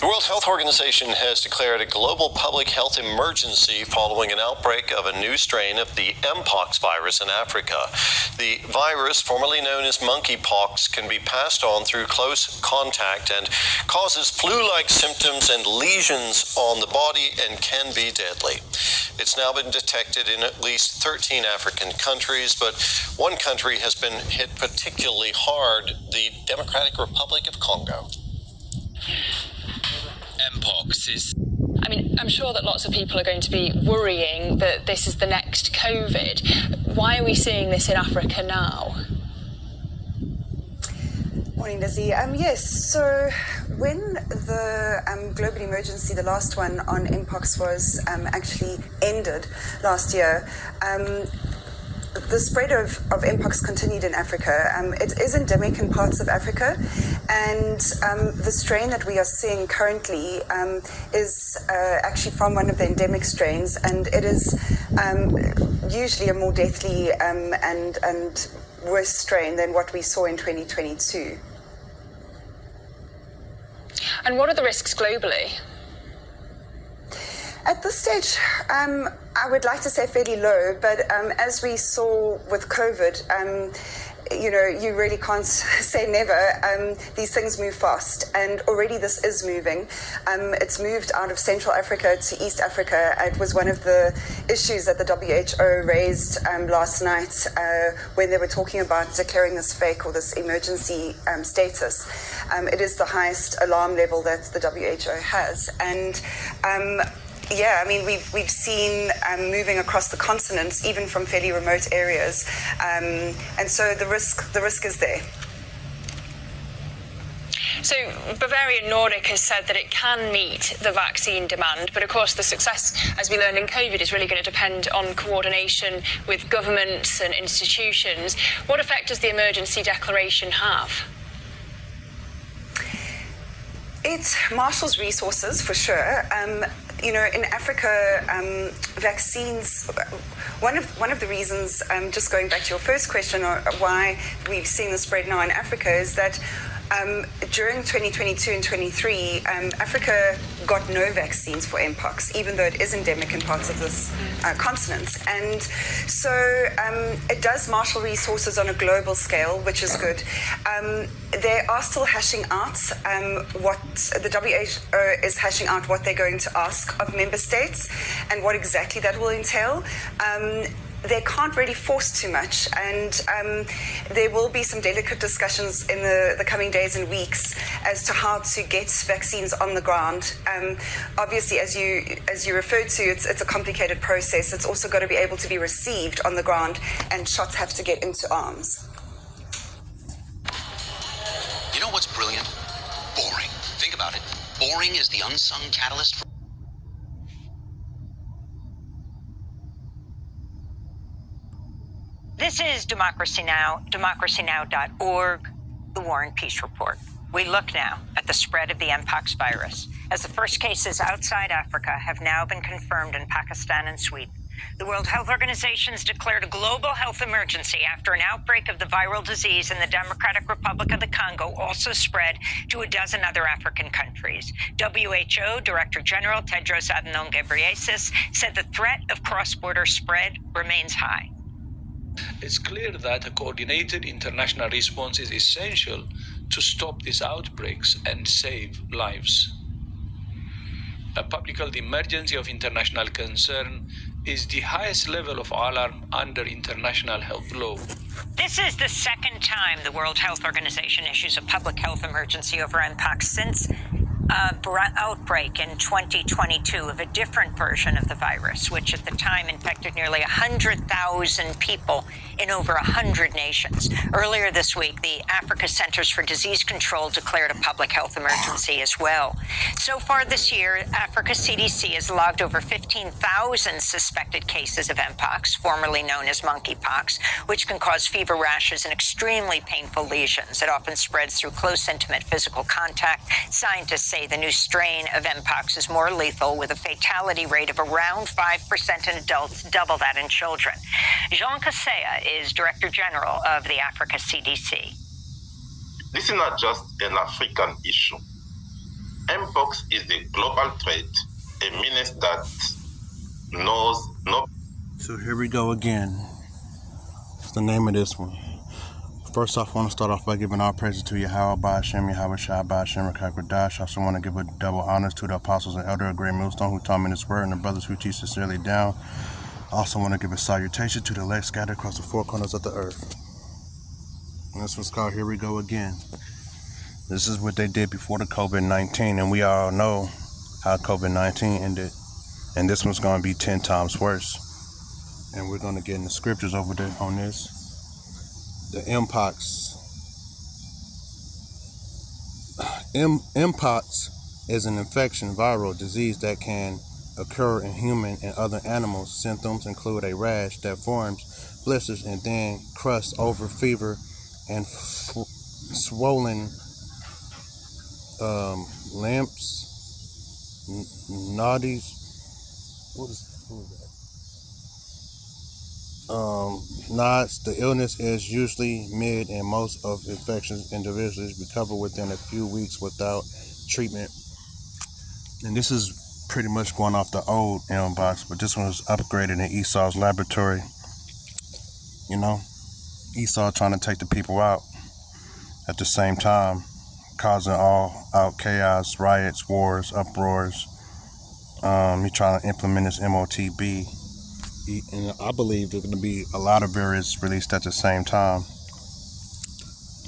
The World Health Organization has declared a global public health emergency following an outbreak of a new strain of the mpox virus in Africa. The virus, formerly known as monkeypox, can be passed on through close contact and causes flu-like symptoms and lesions on the body and can be deadly. It's now been detected in at least 13 African countries, but one country has been hit particularly hard, the Democratic Republic of Congo. Mpox is... I'm sure that lots of people are going to be worrying that this is the next COVID. Why are we seeing this in Africa now? Morning, Lizzie. Yes, so when the global emergency, the last one on mpox, was actually ended last year, the spread of mpox continued in Africa. It is endemic in parts of Africa, and the strain that we are seeing currently is actually from one of the endemic strains, and it is usually a more deathly and worse strain than what we saw in 2022. And what are the risks globally? At this stage, I would like to say fairly low, but as we saw with COVID, you really can't say never. These things move fast, and already this is moving. It's moved out of Central Africa to East Africa. It was one of the issues that the WHO raised last night when they were talking about declaring this fake or this emergency status. It is the highest alarm level that the WHO has, and we've seen moving across the continent, even from fairly remote areas, and so the risk is there. So Bavarian Nordic has said that it can meet the vaccine demand, but of course the success, as we learned in COVID, is really going to depend on coordination with governments and institutions. What effect does the emergency declaration have? It marshals resources, for sure. In Africa, vaccines, one of the reasons, just going back to your first question, why we've seen the spread now in Africa, is that during 2022 and 23, Africa got no vaccines for mpox, even though it is endemic in parts of this continent. And so it does marshal resources on a global scale, which is good. They are still hashing out what the WHO is hashing out what they're going to ask of member states and what exactly that will entail. They can't really force too much, and there will be some delicate discussions in the coming days and weeks as to how to get vaccines on the ground. Obviously, as you referred to, it's a complicated process. It's also got to be able to be received on the ground, and shots have to get into arms. You know what's brilliant? Boring. Think about it. Boring is the unsung catalyst for... This is Democracy Now!, democracynow.org, The War and Peace Report. We look now at the spread of the mpox virus, as the first cases outside Africa have now been confirmed in Pakistan and Sweden. The World Health Organization has declared a global health emergency after an outbreak of the viral disease in the Democratic Republic of the Congo also spread to a dozen other African countries. WHO Director General Tedros Adhanom Ghebreyesus said the threat of cross-border spread remains high. It's clear that a coordinated international response is essential to stop these outbreaks and save lives. A public health emergency of international concern is the highest level of alarm under international health law. This is the second time the World Health Organization issues a public health emergency over mpox since outbreak in 2022 of a different version of the virus, which at the time infected nearly 100,000 people in over 100 nations. Earlier this week, the Africa Centers for Disease Control declared a public health emergency as well. So far this year, Africa CDC has logged over 15,000 suspected cases of mpox, formerly known as monkeypox, which can cause fever rashes and extremely painful lesions. It often spreads through close, intimate physical contact. Scientists say the new strain of mpox is more lethal, with a fatality rate of around 5% in adults, double that in children. Jean Kaseya is Director General of the Africa CDC. This is not just an African issue. Mpox is a global threat, a menace that knows no. So here we go again. What's the name of this one? First off, I want to start off by giving all praises to Yahweh, Ba'ashem, Yahweh Shai, Ba'ashem, Rakakwadash. I also want to give a double honors to the apostles and elder of Great Millstone who taught me this word and the brothers who teach sincerely down. I also want to give a salutation to the elect scattered across the four corners of the earth. And this one's called Here We Go Again. This is what they did before the COVID-19, and we all know how COVID-19 ended. And this one's going to be 10 times worse. And we're going to get in the scriptures over there on this. The mpox. Mpox is an infection, viral disease that can occur in human and other animals. Symptoms include a rash that forms blisters and then crust over fever and swollen lamps, naughties. What was that? Nods. The illness is usually mid, and most of infections individuals recover within a few weeks without treatment. And this is pretty much going off the old mpox, but this one was upgraded in Esau's laboratory. You know, Esau trying to take the people out at the same time, causing all out chaos, riots, wars, uproars. He trying to implement his MOTB. And I believe there's going to be a lot of variants released at the same time.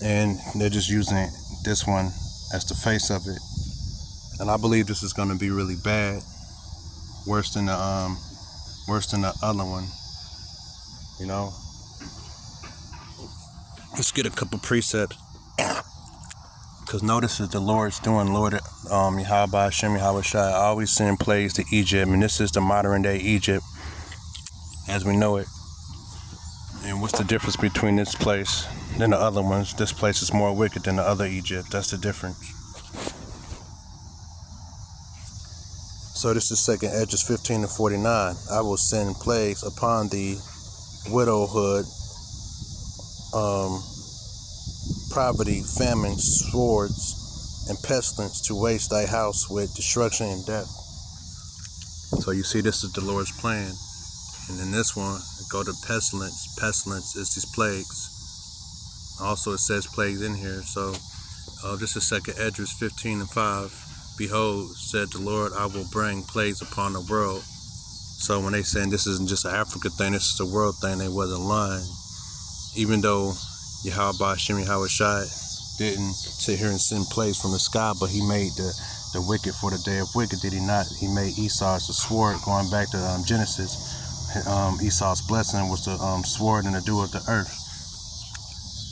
And they're just using this one as the face of it. And I believe this is going to be really bad. Worse than the other one. You know? Let's get a couple precepts. Because notice that the Lord's doing, Lord, Yahweh, Hashem, Yahweh Shai, always sending plagues to Egypt. And this is the modern day Egypt as we know it. And what's the difference between this place than the other ones? This place is more wicked than the other Egypt. That's the difference. So this is 2nd Esdras 15:49. I will send plagues upon the widowhood, poverty, famine, swords, and pestilence to waste thy house with destruction and death. So you see, this is the Lord's plan. And in this one, go to pestilence. Pestilence is these plagues. Also, it says plagues in here. So this is 2nd Esdras 15:5. Behold, said the Lord, I will bring plagues upon the world. So when they saying this isn't just an Africa thing, this is a world thing, they wasn't lying. Even though Yahweh Hashem Yahweh Shai didn't sit here and send plagues from the sky, but he made the wicked for the day of wicked, did he not? He made Esau as the sword, going back to Genesis. Esau's blessing was the sword and the dew of the earth.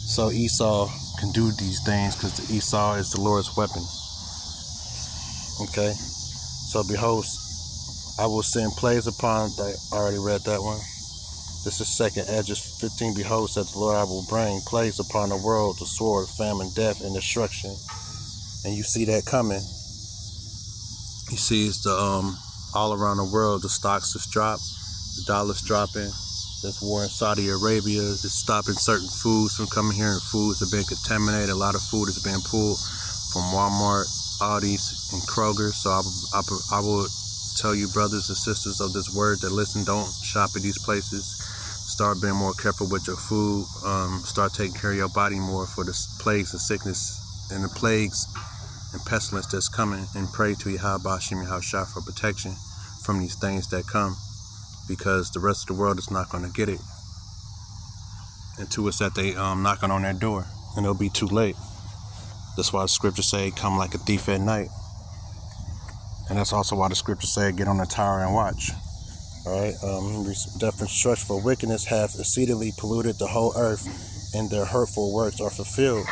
So Esau can do these things because Esau is the Lord's weapon. Okay? So behold, I will send plagues upon, I already read that one. This is 2nd Esdras 15. Behold, said the Lord, I will bring plagues upon the world, the sword, famine, death, and destruction. And you see that coming. You see it's the all around the world, the stocks has dropped. The dollar's dropping. There's war in Saudi Arabia. It's stopping certain foods from coming here, and foods have been contaminated. A lot of food has been pulled from Walmart, Aldi's, and Kroger. So I will tell you, brothers and sisters of this word, that listen, don't shop at these places. Start being more careful with your food. Start taking care of your body more for the plagues and sickness and the plagues and pestilence that's coming. And pray to Yahweh Hashem Yahweh Shai for protection from these things that come. Because the rest of the world is not going to get it until it's that they knocking on their door, and it'll be too late. That's why the scriptures say, come like a thief at night. And that's also why the scriptures say, get on the tower and watch. Alright, death and destruction for wickedness have exceedingly polluted the whole earth, and their hurtful works are fulfilled.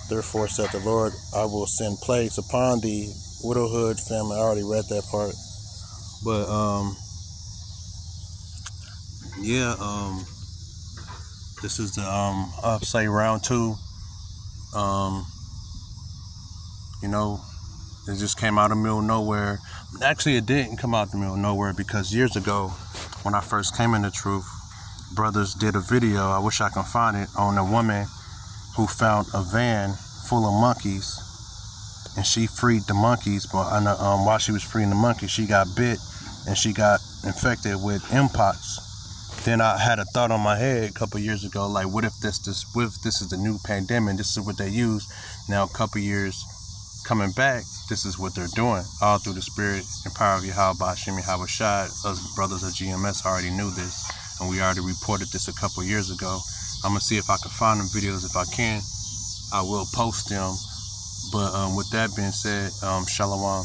Therefore said the Lord, I will send plagues upon the widowhood family. I already read that part. But this is the say round 2. You know, it just came out of the middle of nowhere. Actually, it didn't come out of the middle of nowhere, because years ago, when I first came into truth, brothers did a video, I wish I could find it, on a woman who found a van full of monkeys and she freed the monkeys. But while she was freeing the monkeys, she got bit and she got infected with mpox. Then I had a thought on my head a couple years ago, like, what if this is the new pandemic? This is what they use. Now, a couple years coming back, this is what they're doing, all through the spirit and power of Yahweh Hashem Yahweh Shai. Us brothers of GMS already knew this, and we already reported this a couple years ago. I'm gonna see if I can find them videos. If I can, I will post them. But with that being said, shalom.